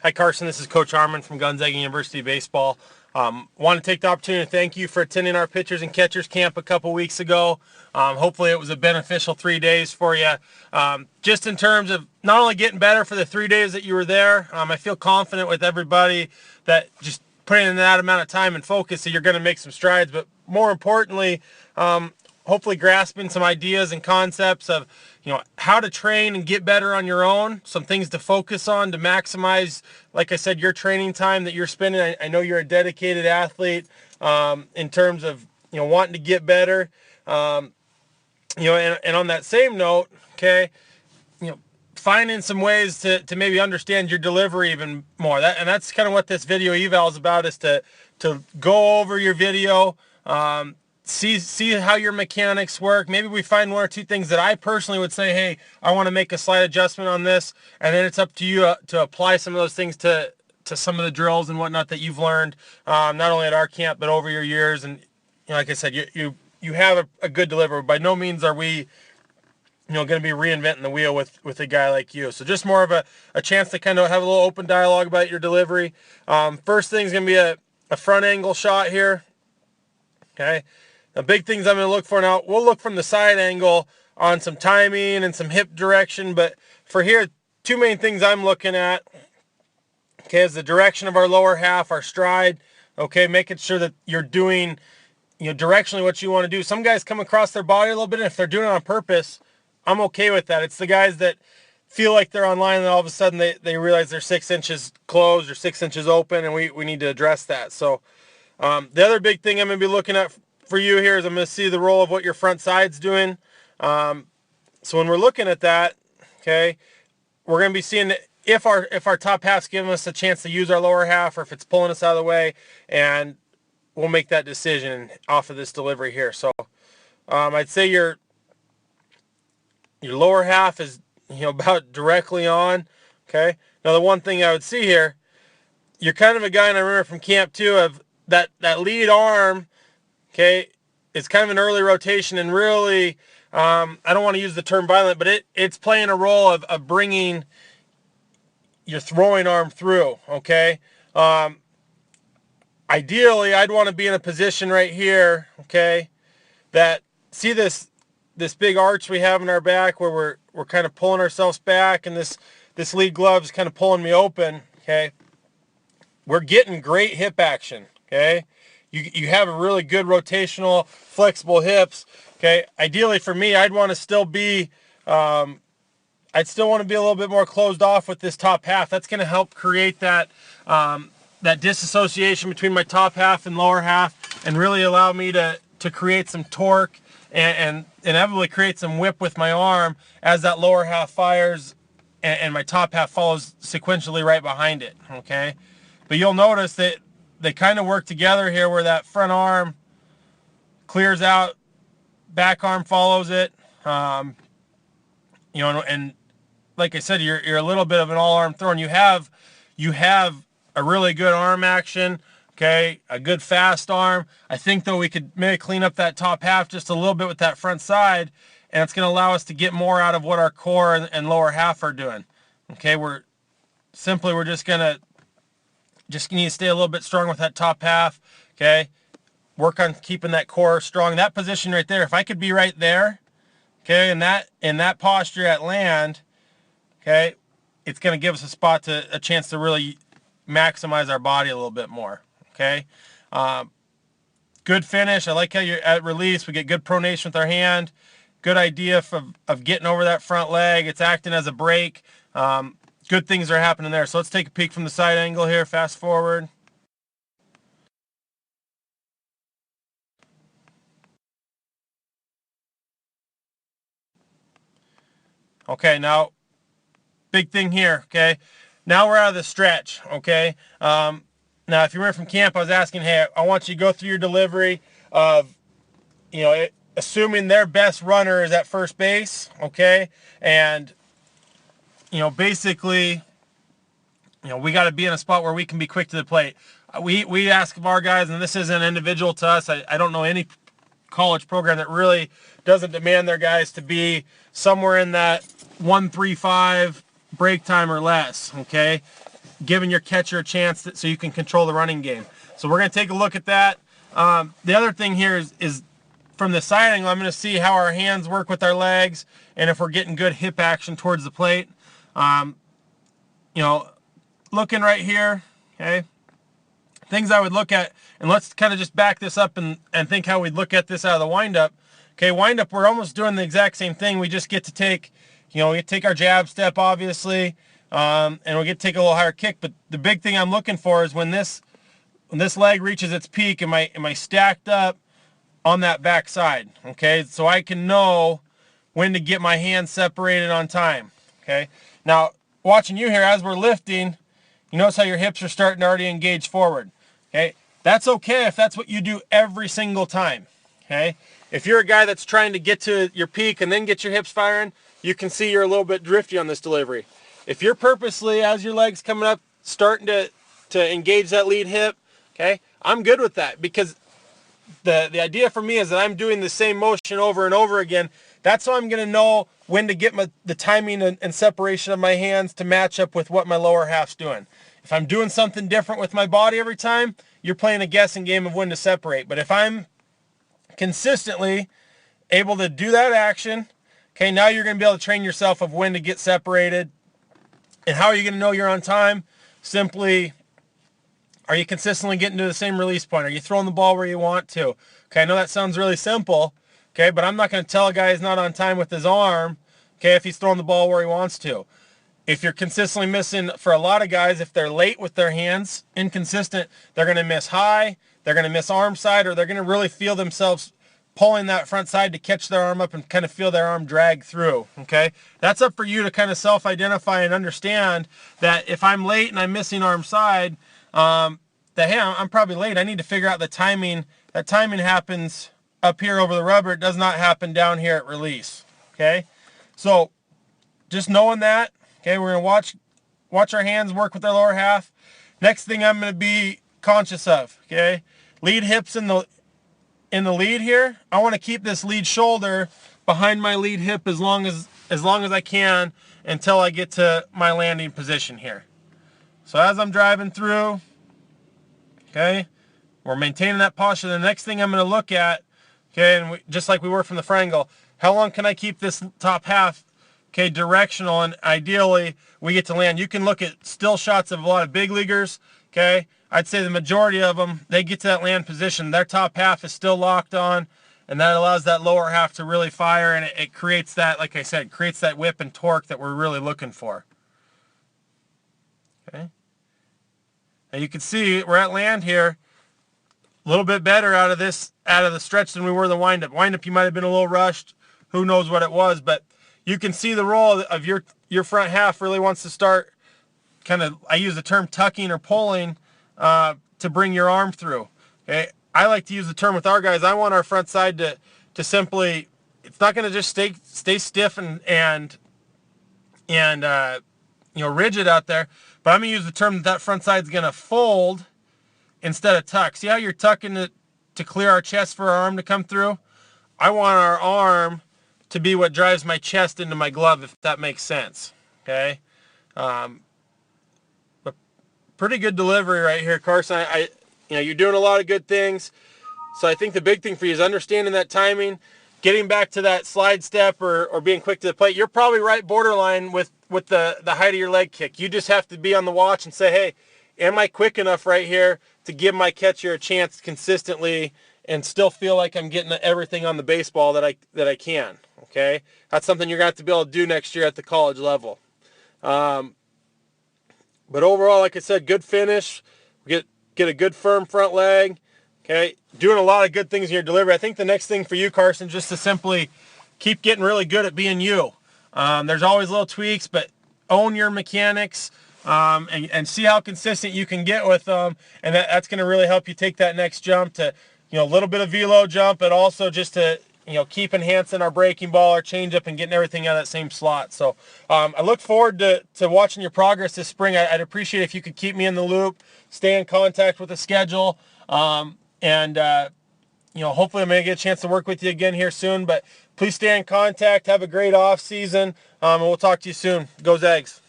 Hi, Carson. This is Coach Harmon from Gonzaga University Baseball. Want to take the opportunity to thank you for attending our pitchers and catchers camp a couple weeks ago. Hopefully it was a beneficial 3 days for you. Just in terms of not only getting better for the 3 days that you were there, I feel confident with everybody that just putting in that amount of time and focus that you're going to make some strides. But more importantly, hopefully grasping some ideas and concepts of, how to train and get better on your own, some things to focus on to maximize, like I said, your training time that you're spending. I know you're a dedicated athlete in terms of, wanting to get better. And on that same note, okay, finding some ways to maybe understand your delivery even more. That's kind of what this video eval is about, is to go over your video, see how your mechanics work. Maybe we find one or two things that I personally would say, hey, I want to make a slight adjustment on this, and then it's up to you to apply some of those things to some of the drills and whatnot that you've learned, not only at our camp but over your years. And like I said, you have a good delivery. By no means are we going to be reinventing the wheel with a guy like you. So just more of a chance to kind of have a little open dialogue about your delivery. First thing is going to be a front angle shot here. Okay. The big things I'm going to look for now, we'll look from the side angle on some timing and some hip direction. But for here, two main things I'm looking at, okay, is the direction of our lower half, our stride, okay, making sure that you're doing, directionally what you want to do. Some guys come across their body a little bit, and if they're doing it on purpose, I'm okay with that. It's the guys that feel like they're online and all of a sudden they realize they're 6 inches closed or 6 inches open, and we need to address that. So the other big thing I'm going to be looking at for you here is I'm going to see the role of what your front side's doing. So when we're looking at that, okay, we're going to be seeing if our top half's giving us a chance to use our lower half, or if it's pulling us out of the way, and we'll make that decision off of this delivery here. So I'd say your lower half is about directly on. Okay. Now the one thing I would see here, you're kind of a guy, and I remember from camp too, of that lead arm. Okay, it's kind of an early rotation, and really, I don't want to use the term violent, but it's playing a role of bringing your throwing arm through. Okay. Ideally, I'd want to be in a position right here. Okay, that see this big arch we have in our back where we're kind of pulling ourselves back, and this lead glove is kind of pulling me open. Okay, we're getting great hip action. Okay, you have a really good rotational, flexible hips. Okay, ideally for me, I'd want to still be I'd still want to be a little bit more closed off with this top half. That's going to help create that that disassociation between my top half and lower half, and really allow me to create some torque and inevitably create some whip with my arm as that lower half fires and my top half follows sequentially right behind it. Okay, but you'll notice that they kind of work together here, where that front arm clears out, back arm follows it. And like I said, you're a little bit of an all-arm thrower, and you have a really good arm action. Okay, a good fast arm. I think though we could maybe clean up that top half just a little bit with that front side, and it's going to allow us to get more out of what our core and lower half are doing. Okay, we're just going to need to stay a little bit strong with that top half. Okay, work on keeping that core strong. That position right there, if I could be right there, okay, in that posture at land, okay, it's going to give us a chance to really maximize our body a little bit more. Okay, good finish. I like how you're at release. We get good pronation with our hand. Good idea of getting over that front leg. It's acting as a brake. Good things are happening there. So let's take a peek from the side angle here. Fast forward. Okay, now, big thing here, okay? Now we're out of the stretch, okay? Now, if you remember from camp, I was asking, hey, I want you to go through your delivery of, assuming their best runner is at first base, okay? And, basically, we got to be in a spot where we can be quick to the plate. We ask of our guys, and this isn't individual to us. I don't know any college program that really doesn't demand their guys to be somewhere in that 1.35 break time or less, okay? giving your catcher a chance so you can control the running game. So we're going to take a look at that. The other thing here is from the side angle, I'm going to see how our hands work with our legs and if we're getting good hip action towards the plate. Looking right here, okay, things I would look at, and let's kind of just back this up and think how we'd look at this out of the windup. Okay, windup, we're almost doing the exact same thing. We just get to take, we get to take our jab step, obviously, and we get to take a little higher kick. But the big thing I'm looking for is when this leg reaches its peak, am I stacked up on that back side, okay? So I can know when to get my hands separated on time, okay? Now, watching you here as we're lifting, you notice how your hips are starting to already engage forward, okay? That's okay if that's what you do every single time, okay? If you're a guy that's trying to get to your peak and then get your hips firing, you can see you're a little bit drifty on this delivery. If you're purposely, as your leg's coming up, starting to engage that lead hip, okay, I'm good with that, because the idea for me is that I'm doing the same motion over and over again. That's how I'm going to know when to get the timing and separation of my hands to match up with what my lower half's doing. If I'm doing something different with my body every time, you're playing a guessing game of when to separate. But if I'm consistently able to do that action, okay, now you're going to be able to train yourself of when to get separated. And how are you going to know you're on time? Simply, are you consistently getting to the same release point? Are you throwing the ball where you want to? Okay, I know that sounds really simple, okay, but I'm not going to tell a guy he's not on time with his arm, okay, if he's throwing the ball where he wants to. If you're consistently missing, for a lot of guys, if they're late with their hands, inconsistent, they're going to miss high, they're going to miss arm side, or they're going to really feel themselves pulling that front side to catch their arm up and kind of feel their arm drag through, okay? That's up for you to kind of self-identify and understand that if I'm late and I'm missing arm side, that, hey, I'm probably late. I need to figure out the timing. That timing happens up here over the rubber. It does not happen down here at release, okay? So just knowing that, okay, we're going to watch our hands work with our lower half. Next thing I'm going to be conscious of, okay, lead hips in the lead here. I want to keep this lead shoulder behind my lead hip as long as I can until I get to my landing position here. So as I'm driving through, okay, we're maintaining that posture. The next thing I'm going to look at, okay, and just like we were from the front angle, how long can I keep this top half, okay, directional, and ideally we get to land. You can look at still shots of a lot of big leaguers, okay. I'd say the majority of them, they get to that land position. Their top half is still locked on, and that allows that lower half to really fire, and it creates that, like I said, creates that whip and torque that we're really looking for. Okay. Now you can see we're at land here, a little bit better out of the stretch than we were the windup. Windup, you might have been a little rushed. Who knows what it was, but you can see the roll of your front half really wants to start kind of, I use the term tucking or pulling to bring your arm through. Okay, I like to use the term with our guys. I want our front side to simply, it's not going to just stay stiff and rigid out there, but I'm going to use the term that front side's going to fold instead of tuck. See how you're tucking it to clear our chest for our arm to come through? I want our arm to be what drives my chest into my glove, if that makes sense. Okay, but pretty good delivery right here, Carson. You're doing a lot of good things. So I think the big thing for you is understanding that timing, getting back to that slide step or being quick to the plate. You're probably right borderline with the height of your leg kick. You just have to be on the watch and say, hey, am I quick enough right here to give my catcher a chance consistently and still feel like I'm getting everything on the baseball that I can, okay? That's something you're going to have to be able to do next year at the college level. But overall, like I said, good finish. Get a good firm front leg, okay? Doing a lot of good things in your delivery. I think the next thing for you, Carson, just to simply keep getting really good at being you. There's always little tweaks, but own your mechanics. And see how consistent you can get with them, and that's going to really help you take that next jump to, a little bit of velo jump, but also just to, keep enhancing our breaking ball, our changeup, and getting everything out of that same slot. So I look forward to watching your progress this spring. I'd appreciate if you could keep me in the loop, stay in contact with the schedule, and hopefully I'm going to get a chance to work with you again here soon. But please stay in contact. Have a great off season, and we'll talk to you soon. Go Zags!